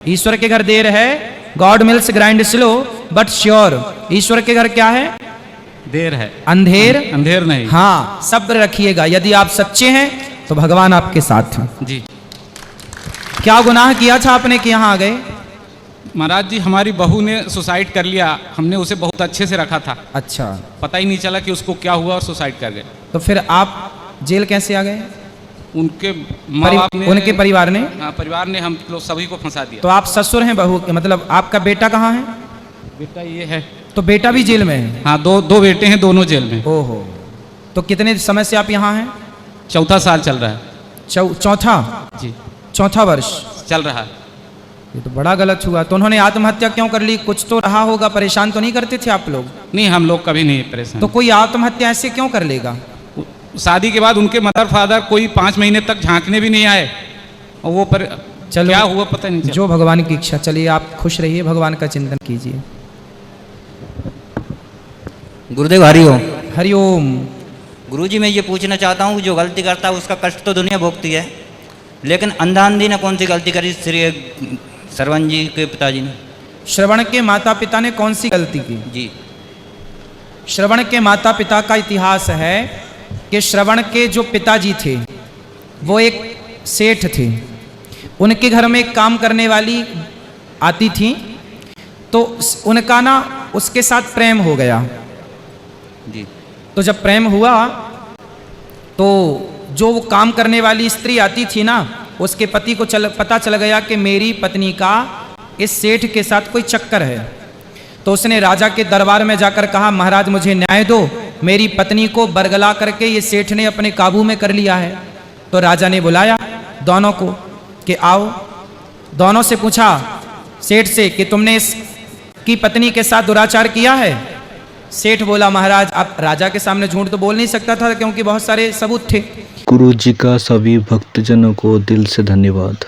ईश्वर के घर देर है, God mills grind slow but sure. ईश्वर के घर क्या है? देर है, अंधेर अंधेर नहीं। हाँ, सब्र रखिएगा। यदि आप सच्चे हैं तो भगवान आपके साथ हैं। जी क्या गुनाह किया था आपने कि यहाँ आ गए? महाराज जी, हमारी बहू ने सुसाइड कर लिया। हमने उसे बहुत अच्छे से रखा था, अच्छा, पता ही नहीं चला कि उसको क्या हुआ और सुसाइड कर गए। तो फिर आप जेल कैसे आ गए? उनके माँ बाप ने, उनके परिवार ने? हाँ, परिवार ने हम लोग सभी को फंसा दिया। तो आप ससुर हैं बहू के, मतलब आपका बेटा कहाँ है? बेटा ये है। तो बेटा भी जेल में है? हाँ, दो बेटे हैं, दोनों जेल में। ओहो, तो कितने समय से आप यहाँ हैं? चौथा साल चल रहा है। चौथा? जी, चौथा वर्ष चल रहा है। ये तो बड़ा गलत हुआ। तो उन्होंने आत्महत्या क्यों कर ली? कुछ तो रहा होगा, परेशान तो नहीं करते थे आप लोग? नहीं, हम लोग कभी नहीं परेशान। तो कोई आत्महत्या ऐसे क्यों कर लेगा? शादी के बाद उनके मदर फादर कोई 5 महीने तक झांकने भी नहीं आए, और वो पर चलो, क्या हुआ पता नहीं चला। जो भगवान की इच्छा। चलिए, आप खुश रहिए, भगवान का चिंतन कीजिए। गुरुदेव हरिओम। हरिओम। गुरुजी, मैं ये पूछना चाहता हूँ, जो गलती करता है उसका कष्ट तो दुनिया भोगती है, लेकिन अंधांधी ने कौन सी गलती करी श्री श्रवण जी के पिताजी ने? श्रवण के माता पिता ने कौन सी गलती की? जी, श्रवण के माता पिता का इतिहास है कि श्रवण के जो पिताजी थे वो एक सेठ थे। उनके घर में एक काम करने वाली आती थी, तो उनका ना उसके साथ प्रेम हो गया। जी। तो जब प्रेम हुआ तो जो वो काम करने वाली स्त्री आती थी ना, उसके पति को पता चल गया कि मेरी पत्नी का इस सेठ के साथ कोई चक्कर है। तो उसने राजा के दरबार में जाकर कहा, महाराज मुझे न्याय दो, मेरी पत्नी को बरगला करके ये सेठ ने अपने काबू में कर लिया है। तो राजा ने बुलाया दोनों को कि आओ। दोनों से पूछा सेठ से कि तुमने इसकी पत्नी के साथ दुराचार किया है? सेठ बोला, महाराज अब राजा के सामने झूठ तो बोल नहीं सकता था क्योंकि बहुत सारे सबूत थे। गुरु जी का सभी भक्तजनों को दिल से धन्यवाद।